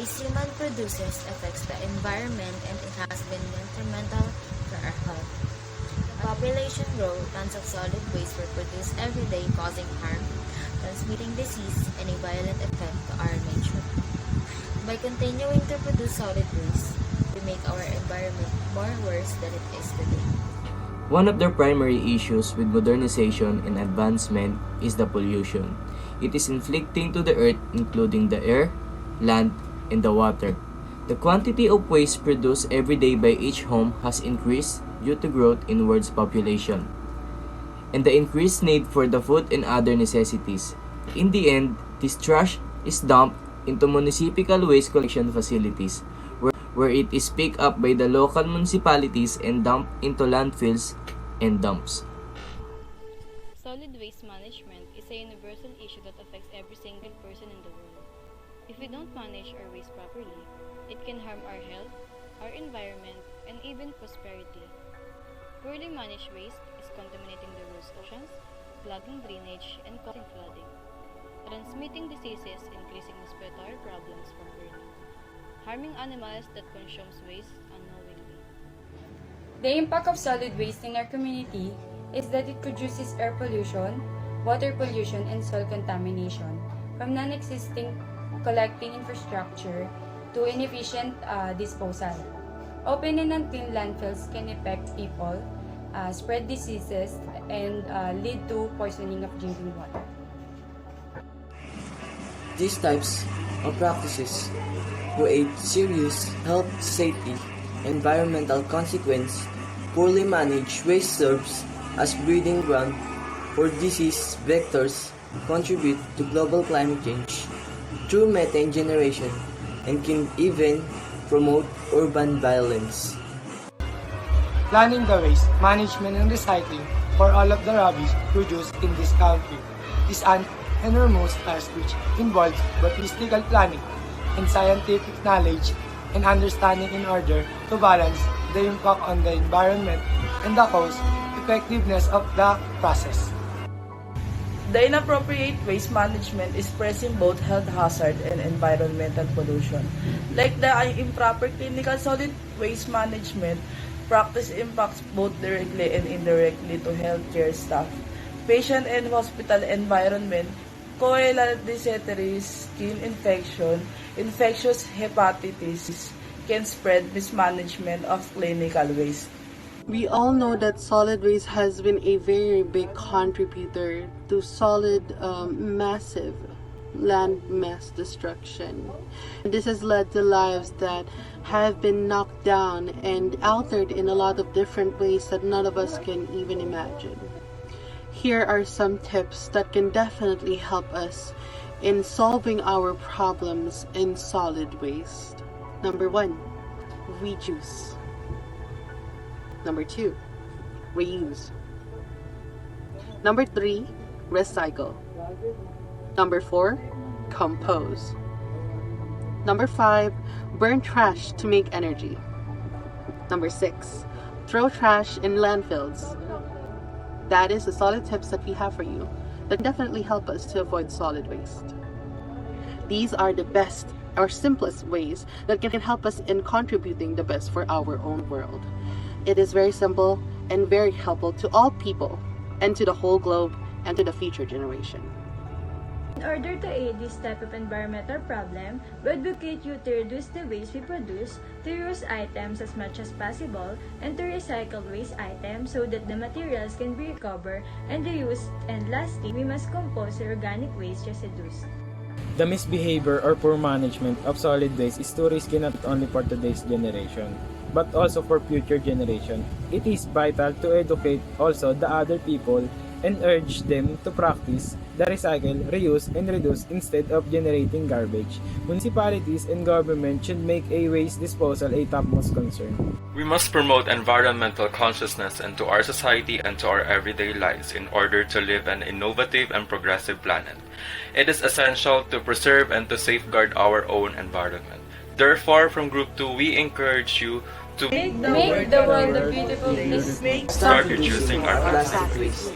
waste human produces affects the environment and it has been detrimental to our health. Population growth, tons of solid waste were produced every day causing harm, transmitting disease, and a violent effect to our nature. By continuing to produce solid waste, we make our environment more worse than it is today. One of the primary issues with modernization and advancement is the pollution. It is inflicting to the earth, including the air, land, and the water. The quantity of waste produced every day by each home has increased due to growth in world's population and the increased need for the food and other necessities. In the end, this trash is dumped into municipal waste collection facilities where it is picked up by the local municipalities and dumped into landfills and dumps. Solid waste management is a universal issue that affects every single person in the world. If we don't manage our waste properly, it can harm our health, our environment, and even prosperity. Poorly managed waste is contaminating the world's oceans, clogging drainage, and causing flooding, transmitting diseases, increasing respiratory problems from burning, harming animals that consume waste unknowingly. The impact of solid waste in our community is that it produces air pollution, water pollution, and soil contamination from non-existing collecting infrastructure to inefficient disposal. Open and unclean landfills can affect people, spread diseases, and lead to poisoning of drinking water. These types of practices create serious health, safety, and environmental consequences. Poorly managed waste serves as breeding ground for disease vectors, contribute to global climate change through methane generation, and can even promote urban violence. Planning the waste, management, and recycling for all of the rubbish produced in this country is an enormous task which involves both logistical planning and scientific knowledge and understanding in order to balance the impact on the environment and the cost effectiveness of the process. The inappropriate waste management is pressing both health hazard and environmental pollution. Like the improper clinical solid waste management, practice impacts both directly and indirectly to healthcare staff, patient and hospital environment, coelal dysentery, skin infection, infectious hepatitis can spread mismanagement of clinical waste. We all know that solid waste has been a very big contributor to massive land mass destruction. This has led to lives that have been knocked down and altered in a lot of different ways that none of us can even imagine. Here are some tips that can definitely help us in solving our problems in solid waste. Number 1, reduce. Number 2, reuse. Number 3, recycle. Number 4, compose. Number 5, burn trash to make energy. Number 6, throw trash in landfills. That is the solid tips that we have for you that definitely help us to avoid solid waste. These are the best or simplest ways that can help us in contributing the best for our own world. It is very simple and very helpful to all people and to the whole globe and to the future generation. In order to aid this type of environmental problem, we advocate you to reduce the waste we produce, to use items as much as possible, and to recycle waste items so that the materials can be recovered and reused. And lastly, we must compose the organic waste residues. The misbehavior or poor management of solid waste is too risky not only for today's generation, but also for future generation. It is vital to educate also the other people and urge them to practice the recycle, reuse, and reduce instead of generating garbage. Municipalities and government should make a waste disposal a topmost concern. We must promote environmental consciousness into our society and to our everyday lives in order to live an innovative and progressive planet. It is essential to preserve and to safeguard our own environment. Therefore, from Group 2, we encourage you to make the world a beautiful place. Start reducing our plastic waste.